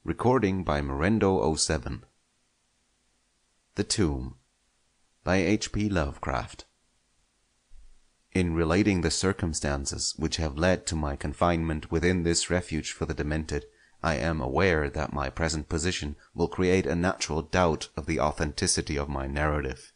Recording by Merendo07. The Tomb by H.P. Lovecraft. In relating the circumstances which have led to my confinement within this refuge for the demented, I am aware that my present position will create a natural doubt of the authenticity of my narrative.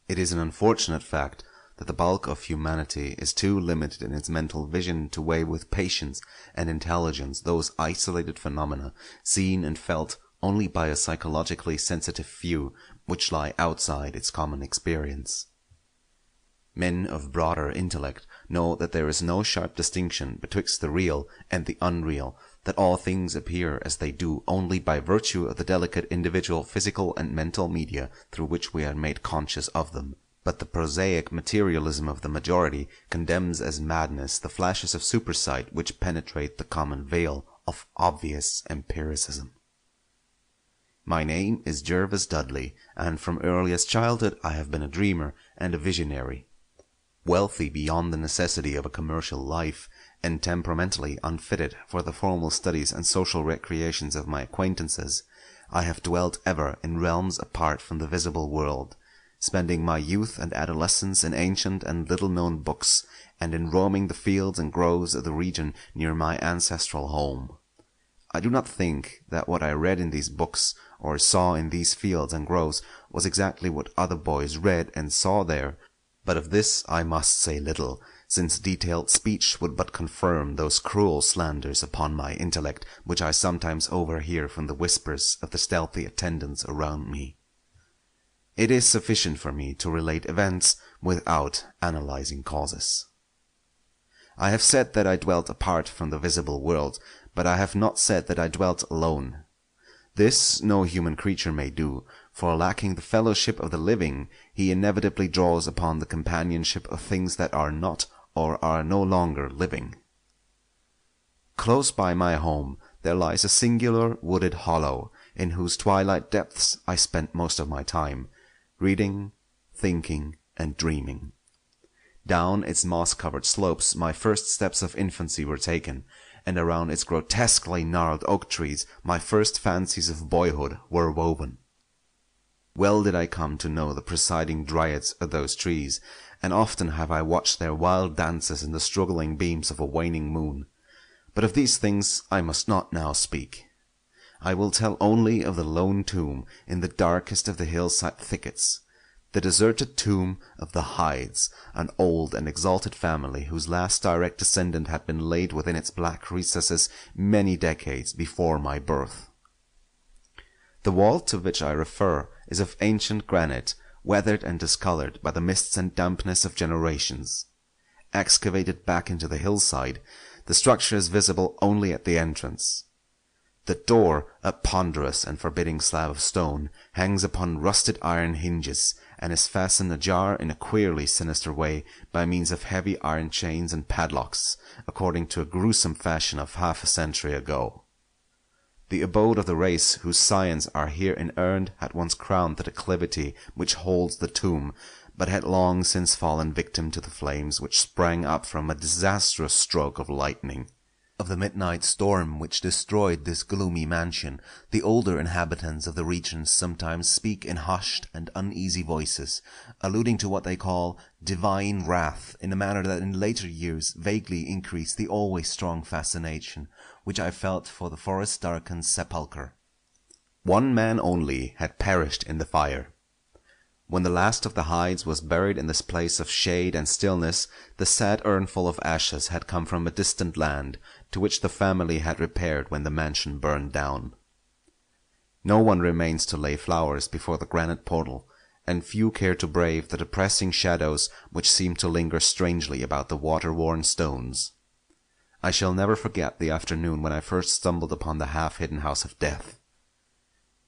It is an unfortunate fact that the bulk of humanity is too limited in its mental vision to weigh with patience and intelligence those isolated phenomena, seen and felt only by a psychologically sensitive few, which lie outside its common experience. Men of broader intellect know that there is no sharp distinction betwixt the real and the unreal, that all things appear as they do only by virtue of the delicate individual physical and mental media through which we are made conscious of them. But the prosaic materialism of the majority condemns as madness the flashes of supersight which penetrate the common veil of obvious empiricism. My name is Jervis Dudley, and from earliest childhood I have been a dreamer and a visionary. Wealthy beyond the necessity of a commercial life, and temperamentally unfitted for the formal studies and social recreations of my acquaintances, I have dwelt ever in realms apart from the visible world, spending my youth and adolescence in ancient and little-known books, and in roaming the fields and groves of the region near my ancestral home. I do not think that what I read in these books or saw in these fields and groves was exactly what other boys read and saw there, but of this I must say little, since detailed speech would but confirm those cruel slanders upon my intellect which I sometimes overhear from the whispers of the stealthy attendants around me. It is sufficient for me to relate events without analyzing causes. I have said that I dwelt apart from the visible world, but I have not said that I dwelt alone. This no human creature may do, for lacking the fellowship of the living, he inevitably draws upon the companionship of things that are not or are no longer living. Close by my home there lies a singular wooded hollow, in whose twilight depths I spent most of my time, reading, thinking, and dreaming. Down its moss-covered slopes my first steps of infancy were taken, and around its grotesquely gnarled oak trees my first fancies of boyhood were woven. Well did I come to know the presiding dryads of those trees, and often have I watched their wild dances in the struggling beams of a waning moon. But of these things I must not now speak. I will tell only of the lone tomb in the darkest of the hillside thickets, the deserted tomb of the Hydes, an old and exalted family whose last direct descendant had been laid within its black recesses many decades before my birth. The vault to which I refer is of ancient granite, weathered and discolored by the mists and dampness of generations. Excavated back into the hillside, the structure is visible only at the entrance. The door, a ponderous and forbidding slab of stone, hangs upon rusted iron hinges, and is fastened ajar in a queerly sinister way by means of heavy iron chains and padlocks, according to a gruesome fashion of half a century ago. The abode of the race whose scions are here inurned had once crowned the declivity which holds the tomb, but had long since fallen victim to the flames which sprang up from a disastrous stroke of lightning. Of the midnight storm which destroyed this gloomy mansion, the older inhabitants of the region sometimes speak in hushed and uneasy voices, alluding to what they call divine wrath, in a manner that in later years vaguely increased the always strong fascination which I felt for the forest-darkened sepulchre. One man only had perished in the fire. When the last of the Hydes was buried in this place of shade and stillness, the sad urnful of ashes had come from a distant land, to which the family had repaired when the mansion burned down. No one remains to lay flowers before the granite portal, and few care to brave the depressing shadows which seem to linger strangely about the water-worn stones. I shall never forget the afternoon when I first stumbled upon the half-hidden house of death.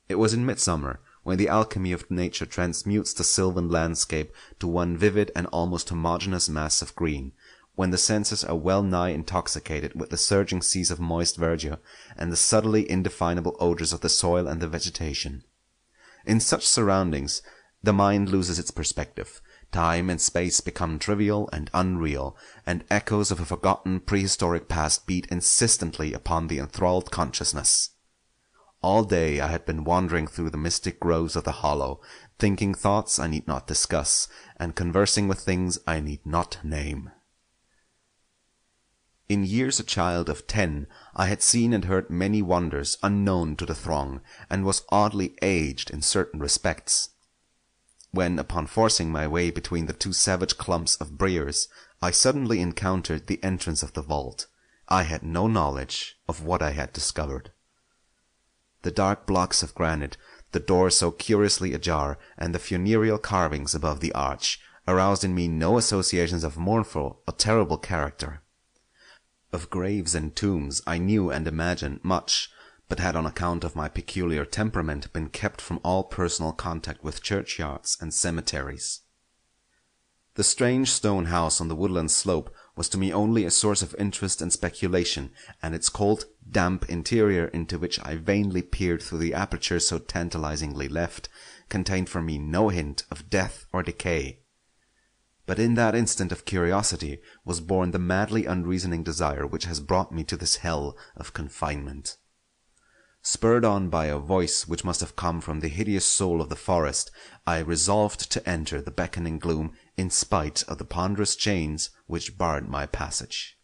It was in midsummer, when the alchemy of nature transmutes the sylvan landscape to one vivid and almost homogeneous mass of green, when the senses are well nigh intoxicated with the surging seas of moist verdure, and the subtly indefinable odors of the soil and the vegetation. In such surroundings, the mind loses its perspective. Time and space become trivial and unreal, and echoes of a forgotten prehistoric past beat insistently upon the enthralled consciousness. All day I had been wandering through the mystic groves of the hollow, thinking thoughts I need not discuss, and conversing with things I need not name. In years a child of 10, I had seen and heard many wonders unknown to the throng, and was oddly aged in certain respects. When, upon forcing my way between the two savage clumps of briars, I suddenly encountered the entrance of the vault, I had no knowledge of what I had discovered. The dark blocks of granite, the door so curiously ajar, and the funereal carvings above the arch, aroused in me no associations of mournful or terrible character. Of graves and tombs I knew and imagined much, but had on account of my peculiar temperament been kept from all personal contact with churchyards and cemeteries. The strange stone house on the woodland slope was to me only a source of interest and speculation, and its cold, damp interior, into which I vainly peered through the aperture so tantalizingly left, contained for me no hint of death or decay. But in that instant of curiosity was born the madly unreasoning desire which has brought me to this hell of confinement. Spurred on by a voice which must have come from the hideous soul of the forest, I resolved to enter the beckoning gloom in spite of the ponderous chains which barred my passage.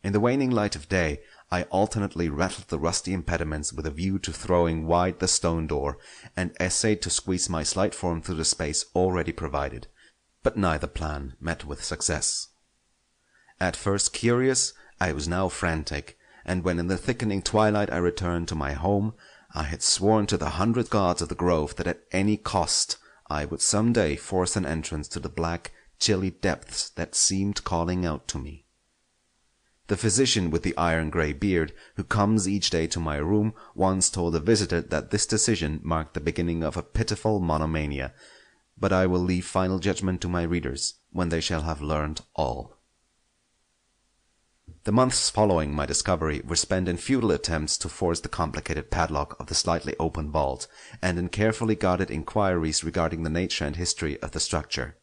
In the waning light of day, I alternately rattled the rusty impediments with a view to throwing wide the stone door, and essayed to squeeze my slight form through the space already provided, but neither plan met with success. At first curious, I was now frantic, and when in the thickening twilight I returned to my home, I had sworn to the 100 gods of the grove that at any cost I would some day force an entrance to the black, chilly depths that seemed calling out to me. The physician with the iron-grey beard, who comes each day to my room, once told a visitor that this decision marked the beginning of a pitiful monomania, but I will leave final judgment to my readers when they shall have learned all. The months following my discovery were spent in futile attempts to force the complicated padlock of the slightly open vault, and in carefully guarded inquiries regarding the nature and history of the structure.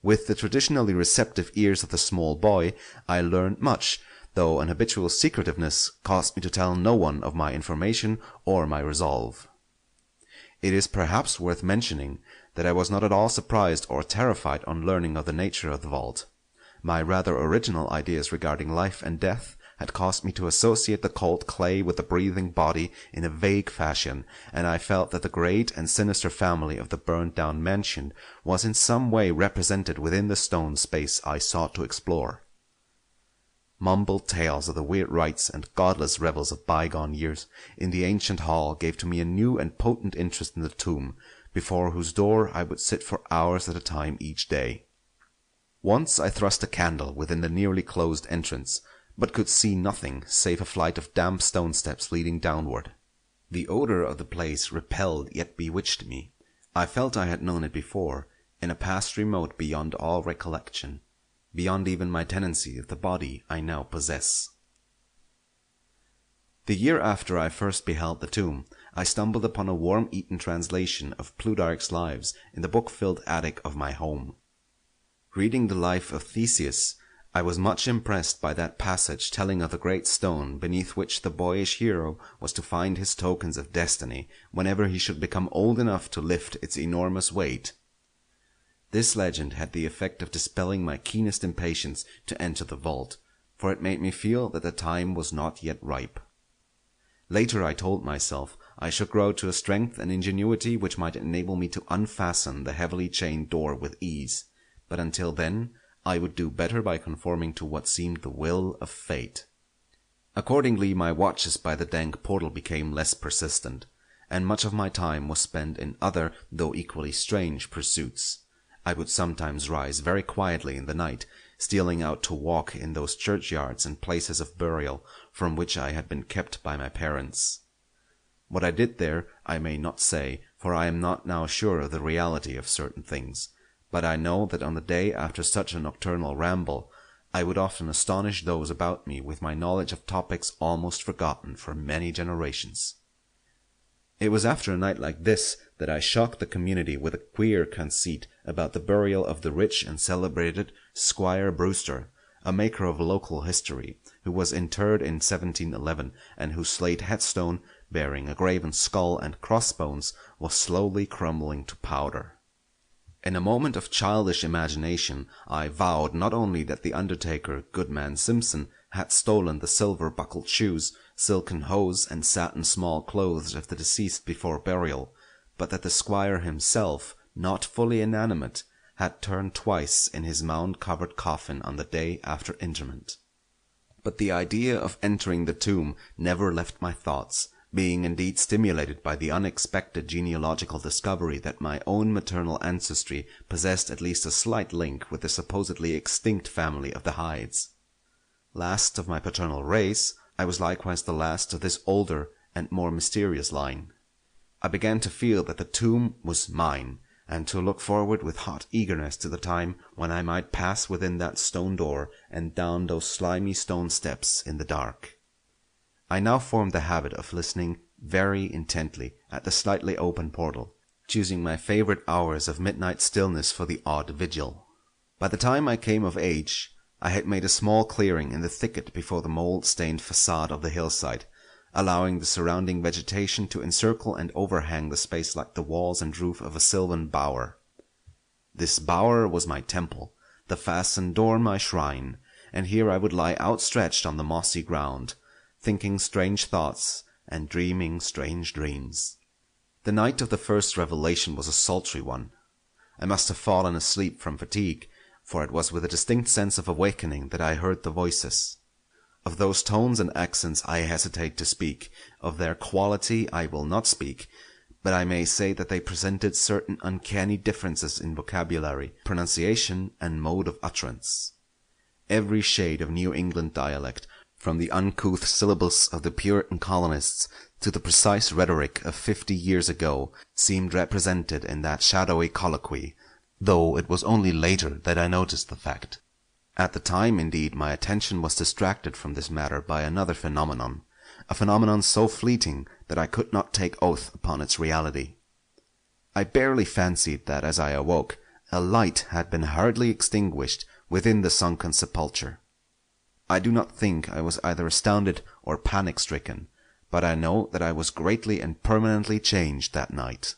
With the traditionally receptive ears of the small boy, I learned much, though an habitual secretiveness caused me to tell no one of my information or my resolve. It is perhaps worth mentioning that I was not at all surprised or terrified on learning of the nature of the vault. My rather original ideas regarding life and death had caused me to associate the cold clay with the breathing body in a vague fashion, and I felt that the great and sinister family of the burned-down mansion was in some way represented within the stone space I sought to explore. Mumbled tales of the weird rites and godless revels of bygone years in the ancient hall gave to me a new and potent interest in the tomb, before whose door I would sit for hours at a time each day. Once I thrust a candle within the nearly closed entrance, but could see nothing save a flight of damp stone steps leading downward. The odor of the place repelled yet bewitched me. I felt I had known it before, in a past remote beyond all recollection, beyond even my tenancy of the body I now possess. The year after I first beheld the tomb, I stumbled upon a worm-eaten translation of Plutarch's Lives in the book-filled attic of my home. Reading the life of Theseus, I was much impressed by that passage telling of the great stone beneath which the boyish hero was to find his tokens of destiny whenever he should become old enough to lift its enormous weight. This legend had the effect of dispelling my keenest impatience to enter the vault, for it made me feel that the time was not yet ripe. Later I told myself I should grow to a strength and ingenuity which might enable me to unfasten the heavily chained door with ease, but until then I would do better by conforming to what seemed the will of fate. Accordingly, my watches by the dank portal became less persistent, and much of my time was spent in other, though equally strange, pursuits. I would sometimes rise very quietly in the night, stealing out to walk in those churchyards and places of burial from which I had been kept by my parents. What I did there I may not say, for I am not now sure of the reality of certain things, but I know that on the day after such a nocturnal ramble, I would often astonish those about me with my knowledge of topics almost forgotten for many generations. It was after a night like this that I shocked the community with a queer conceit about the burial of the rich and celebrated Squire Brewster, a maker of local history, who was interred in 1711, and whose slate headstone, bearing a graven skull and crossbones, was slowly crumbling to powder. In a moment of childish imagination, I vowed not only that the undertaker, Goodman Simpson, had stolen the silver-buckled shoes, silken hose, and satin small clothes of the deceased before burial, but that the squire himself, not fully inanimate, had turned twice in his mound-covered coffin on the day after interment. But the idea of entering the tomb never left my thoughts, being indeed stimulated by the unexpected genealogical discovery that my own maternal ancestry possessed at least a slight link with the supposedly extinct family of the Hydes. Last of my paternal race, I was likewise the last of this older and more mysterious line. I began to feel that the tomb was mine, and to look forward with hot eagerness to the time when I might pass within that stone door and down those slimy stone steps in the dark. I now formed the habit of listening very intently at the slightly open portal, choosing my favorite hours of midnight stillness for the odd vigil. By the time I came of age, I had made a small clearing in the thicket before the mold-stained facade of the hillside, allowing the surrounding vegetation to encircle and overhang the space like the walls and roof of a sylvan bower. This bower was my temple, the fastened door my shrine, and here I would lie outstretched on the mossy ground, thinking strange thoughts and dreaming strange dreams. The night of the first revelation was a sultry one. I must have fallen asleep from fatigue, for it was with a distinct sense of awakening that I heard the voices. Of those tones and accents I hesitate to speak, of their quality I will not speak, but I may say that they presented certain uncanny differences in vocabulary, pronunciation, and mode of utterance. Every shade of New England dialect, from the uncouth syllables of the Puritan colonists to the precise rhetoric of 50 years ago, seemed represented in that shadowy colloquy, though it was only later that I noticed the fact. At the time, indeed, my attention was distracted from this matter by another phenomenon, a phenomenon so fleeting that I could not take oath upon its reality. I barely fancied that as I awoke, a light had been hurriedly extinguished within the sunken sepulchre. I do not think I was either astounded or panic-stricken, but I know that I was greatly and permanently changed that night.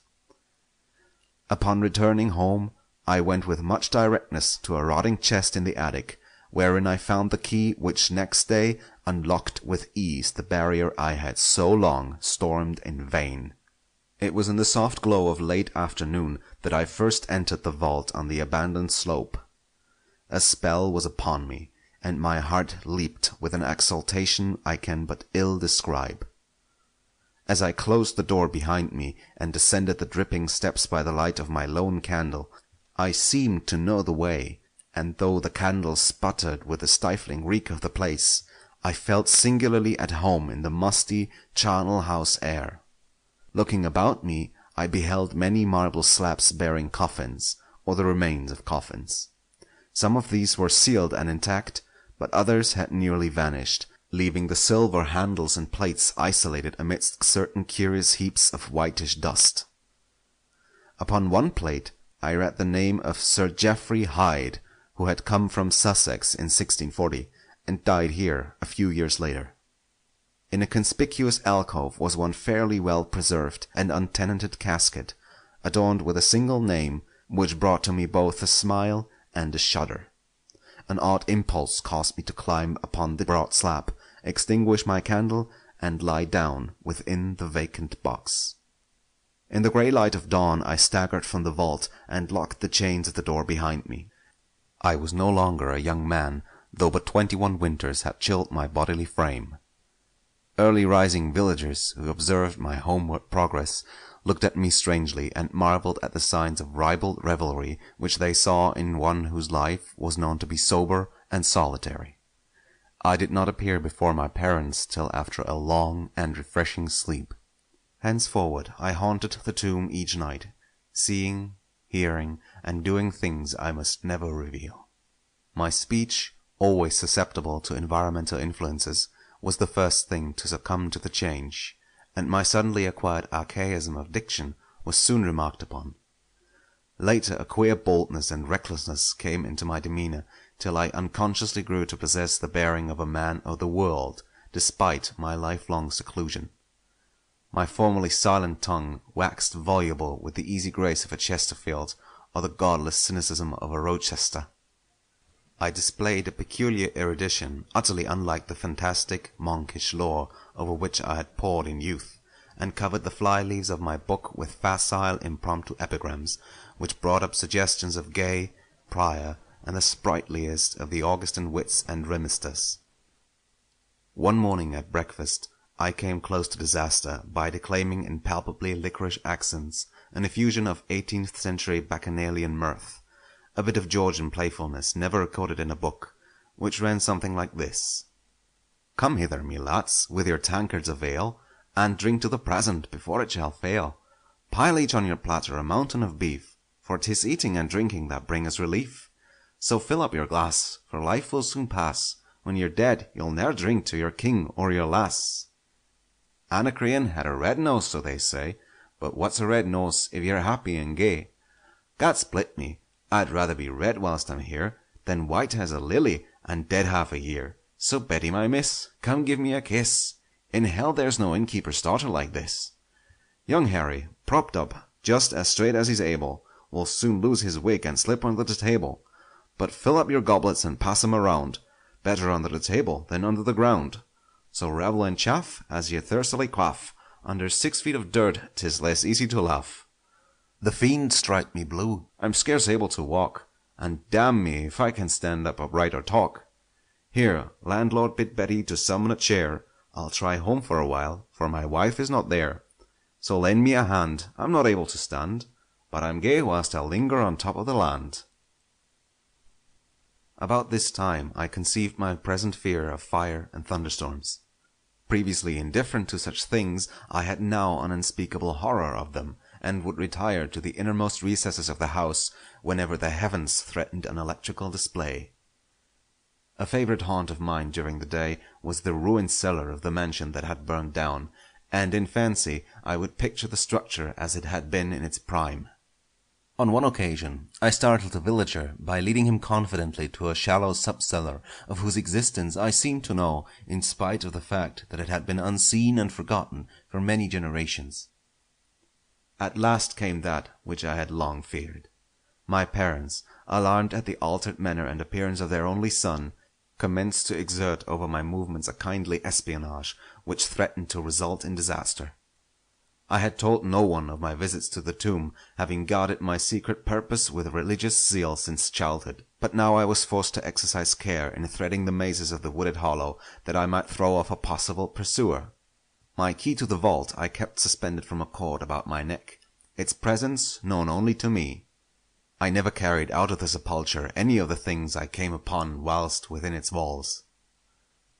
Upon returning home, I went with much directness to a rotting chest in the attic, wherein I found the key which next day unlocked with ease the barrier I had so long stormed in vain. It was in the soft glow of late afternoon that I first entered the vault on the abandoned slope. A spell was upon me, and my heart leaped with an exultation I can but ill describe. As I closed the door behind me and descended the dripping steps by the light of my lone candle, I seemed to know the way, and though the candle sputtered with the stifling reek of the place, I felt singularly at home in the musty charnel house air. Looking about me, I beheld many marble slabs bearing coffins, or the remains of coffins. Some of these were sealed and intact, but others had nearly vanished, leaving the silver handles and plates isolated amidst certain curious heaps of whitish dust. Upon one plate I read the name of Sir Geoffrey Hyde, who had come from Sussex in 1640, and died here a few years later. In a conspicuous alcove was one fairly well preserved and untenanted casket, adorned with a single name, which brought to me both a smile and a shudder. An odd impulse caused me to climb upon the broad slab, extinguish my candle, and lie down within the vacant box. In the grey light of dawn I staggered from the vault and locked the chains of the door behind me. I was no longer a young man, though but 21 winters had chilled my bodily frame. Early rising villagers who observed my homeward progress looked at me strangely and marveled at the signs of ribald revelry which they saw in one whose life was known to be sober and solitary. I did not appear before my parents till after a long and refreshing sleep. Henceforward I haunted the tomb each night, seeing, hearing, and doing things I must never reveal. My speech, always susceptible to environmental influences, was the first thing to succumb to the change, and my suddenly acquired archaism of diction was soon remarked upon. Later a queer boldness and recklessness came into my demeanor, till I unconsciously grew to possess the bearing of a man of the world, despite my lifelong seclusion. My formerly silent tongue waxed voluble with the easy grace of a Chesterfield or the godless cynicism of a Rochester. I displayed a peculiar erudition utterly unlike the fantastic, monkish lore over which I had pored in youth, and covered the fly-leaves of my book with facile impromptu epigrams, which brought up suggestions of Gay, Prior, and the sprightliest of the Augustan wits and rimesters. One morning at breakfast I came close to disaster by declaiming in palpably licorice accents an effusion of 18th century bacchanalian mirth, a bit of Georgian playfulness never recorded in a book, which ran something like this: "Come hither, me lads, with your tankards of ale, and drink to the present before it shall fail. Pile each on your platter a mountain of beef, for 'tis eating and drinking that bring us relief. So fill up your glass, for life will soon pass. When you're dead, you'll ne'er drink to your king or your lass. Anacreon had a red nose, so they say, but what's a red nose if you're happy and gay? God split me, I'd rather be red whilst I'm here, than white as a lily and dead half a year. So Betty, my miss, come give me a kiss. In hell there's no innkeeper's daughter like this. Young Harry, propped up, just as straight as he's able, will soon lose his wig and slip under the table. But fill up your goblets and pass 'em around, better under the table than under the ground. So revel and chaff as ye thirstily quaff, under 6 feet of dirt 'tis less easy to laugh. The fiend strike me blue, I'm scarce able to walk, and damn me if I can stand up upright or talk. Here, landlord, bid Betty to summon a chair, I'll try home for a while, for my wife is not there. So lend me a hand, I'm not able to stand, but I'm gay whilst I linger on top of the land." About this time I conceived my present fear of fire and thunderstorms. Previously indifferent to such things, I had now an unspeakable horror of them, and would retire to the innermost recesses of the house whenever the heavens threatened an electrical display. A favourite haunt of mine during the day was the ruined cellar of the mansion that had burned down, and in fancy I would picture the structure as it had been in its prime. On one occasion I startled a villager by leading him confidently to a shallow sub-cellar of whose existence I seemed to know, in spite of the fact that it had been unseen and forgotten for many generations. At last came that which I had long feared. My parents, alarmed at the altered manner and appearance of their only son, commenced to exert over my movements a kindly espionage which threatened to result in disaster. I had told no one of my visits to the tomb, having guarded my secret purpose with religious zeal since childhood, but now I was forced to exercise care in threading the mazes of the wooded hollow, that I might throw off a possible pursuer. My key to the vault I kept suspended from a cord about my neck, its presence known only to me. I never carried out of the sepulchre any of the things I came upon whilst within its walls.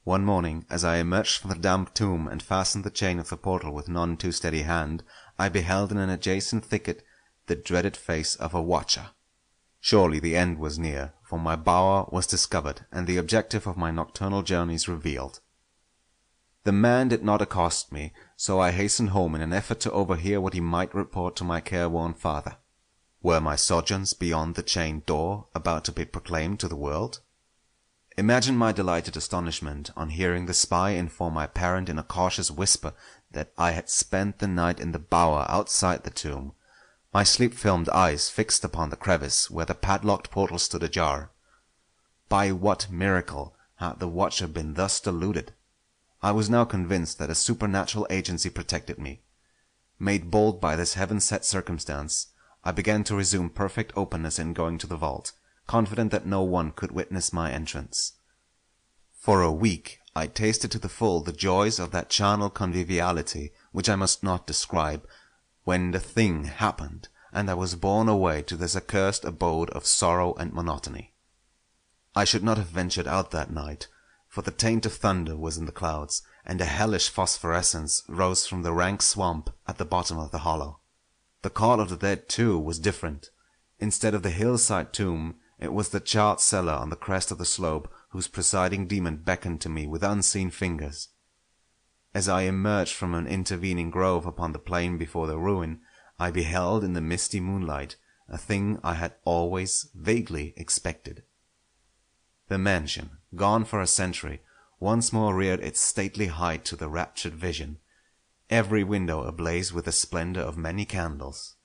One morning, as I emerged from the damp tomb and fastened the chain of the portal with none too steady hand, I beheld in an adjacent thicket the dreaded face of a watcher. Surely the end was near, for my bower was discovered, and the objective of my nocturnal journeys revealed. The man did not accost me, so I hastened home in an effort to overhear what he might report to my careworn father. Were my sojourns beyond the chained door about to be proclaimed to the world? Imagine my delighted astonishment on hearing the spy inform my parent in a cautious whisper that I had spent the night in the bower outside the tomb, my sleep-filmed eyes fixed upon the crevice where the padlocked portal stood ajar. By what miracle had the watcher been thus deluded? I was now convinced that a supernatural agency protected me. Made bold by this heaven-set circumstance, I began to resume perfect openness in going to the vault, confident that no one could witness my entrance. For a week I tasted to the full the joys of that charnel conviviality which I must not describe, when the thing happened, and I was borne away to this accursed abode of sorrow and monotony. I should not have ventured out that night, for the taint of thunder was in the clouds, and a hellish phosphorescence rose from the rank swamp at the bottom of the hollow. The call of the dead, too, was different. Instead of the hillside tomb, it was the charred cellar on the crest of the slope whose presiding demon beckoned to me with unseen fingers. As I emerged from an intervening grove upon the plain before the ruin, I beheld in the misty moonlight a thing I had always vaguely expected. The mansion, gone for a century, once more reared its stately height to the raptured vision, every window ablaze with the splendor of many candles.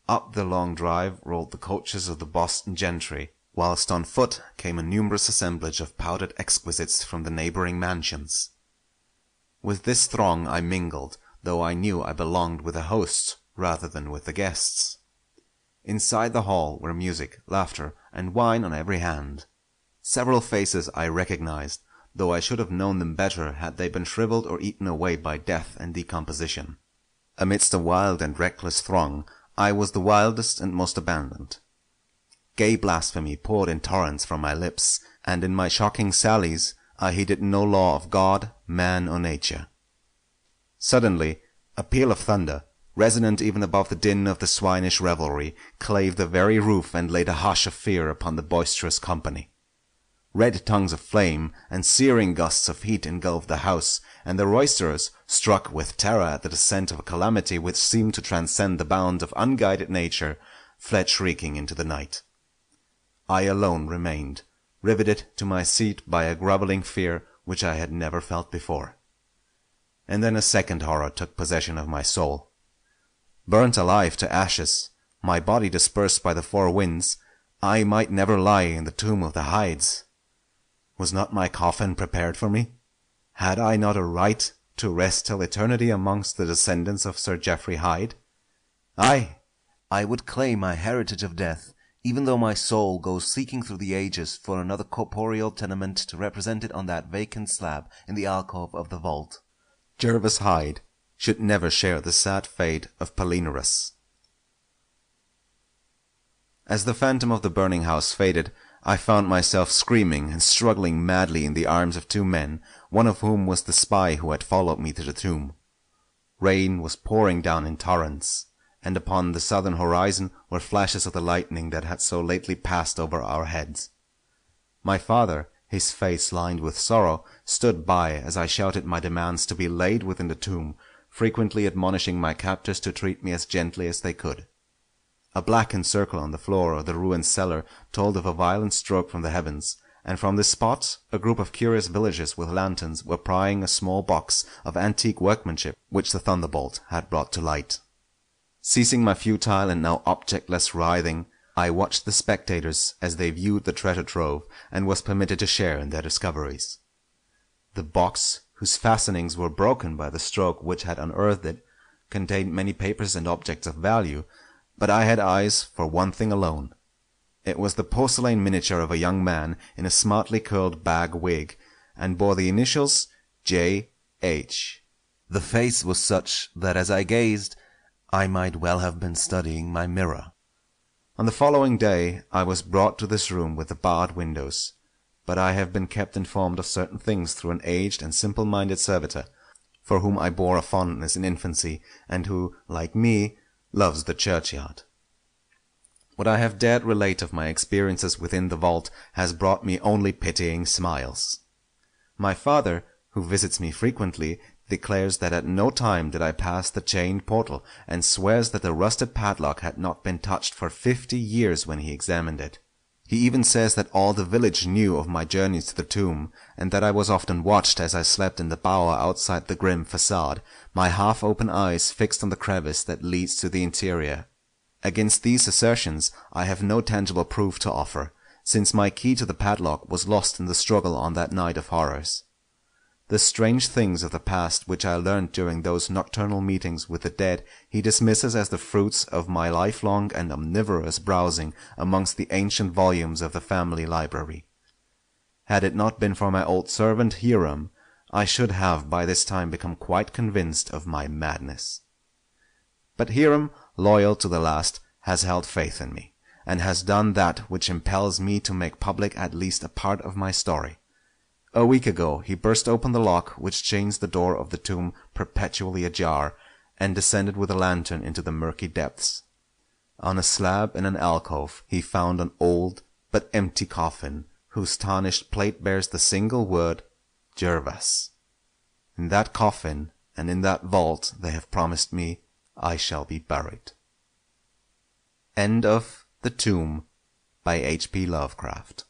Up the long drive rolled the coaches of the Boston gentry, whilst on foot came a numerous assemblage of powdered exquisites from the neighboring mansions. With this throng I mingled, though I knew I belonged with the hosts rather than with the guests. Inside the hall were music, laughter, and wine on every hand. Several faces I recognized, though I should have known them better had they been shriveled or eaten away by death and decomposition. Amidst a wild and reckless throng, I was the wildest and most abandoned. Gay blasphemy poured in torrents from my lips, and in my shocking sallies I heeded no law of God, man, or nature. Suddenly, a peal of thunder, resonant even above the din of the swinish revelry, clave the very roof and laid a hush of fear upon the boisterous company. Red tongues of flame and searing gusts of heat engulfed the house, and the roisterers, struck with terror at the descent of a calamity which seemed to transcend the bounds of unguided nature, fled shrieking into the night. I alone remained, riveted to my seat by a grovelling fear which I had never felt before. And then a second horror took possession of my soul. Burnt alive to ashes, my body dispersed by the four winds, I might never lie in the tomb of the Hydes. Was not my coffin prepared for me? Had I not a right to rest till eternity amongst the descendants of Sir Geoffrey Hyde? Aye, I would claim my heritage of death, even though my soul goes seeking through the ages for another corporeal tenement to represent it on that vacant slab in the alcove of the vault. Jervis Hyde should never share the sad fate of Palinurus. As the phantom of the burning house faded, I found myself screaming and struggling madly in the arms of two men, one of whom was the spy who had followed me to the tomb. Rain was pouring down in torrents, and upon the southern horizon were flashes of the lightning that had so lately passed over our heads. My father, his face lined with sorrow, stood by as I shouted my demands to be laid within the tomb, frequently admonishing my captors to treat me as gently as they could. A blackened circle on the floor of the ruined cellar told of a violent stroke from the heavens, and from this spot a group of curious villagers with lanterns were prying a small box of antique workmanship which the thunderbolt had brought to light. Ceasing my futile and now objectless writhing, I watched the spectators as they viewed the treasure trove, and was permitted to share in their discoveries. The box, whose fastenings were broken by the stroke which had unearthed it, contained many papers and objects of value, but I had eyes for one thing alone. It was the porcelain miniature of a young man in a smartly curled bag wig, and bore the initials J.H. The face was such that as I gazed, I might well have been studying my mirror. On the following day I was brought to this room with the barred windows, but I have been kept informed of certain things through an aged and simple-minded servitor, for whom I bore a fondness in infancy, and who, like me, loves the churchyard. What I have dared relate of my experiences within the vault has brought me only pitying smiles. My father, who visits me frequently, declares that at no time did I pass the chained portal, and swears that the rusted padlock had not been touched for 50 years when he examined it. He even says that all the village knew of my journeys to the tomb, and that I was often watched as I slept in the bower outside the grim facade, my half-open eyes fixed on the crevice that leads to the interior. Against these assertions I have no tangible proof to offer, since my key to the padlock was lost in the struggle on that night of horrors. The strange things of the past which I learned during those nocturnal meetings with the dead he dismisses as the fruits of my lifelong and omnivorous browsing amongst the ancient volumes of the family library. Had it not been for my old servant Hiram, I should have by this time become quite convinced of my madness. But Hiram, loyal to the last, has held faith in me, and has done that which impels me to make public at least a part of my story. A week ago he burst open the lock which chains the door of the tomb perpetually ajar, and descended with a lantern into the murky depths. On a slab in an alcove he found an old but empty coffin, whose tarnished plate bears the single word Jervas. In that coffin and in that vault they have promised me I shall be buried. End of The Tomb by H.P. Lovecraft.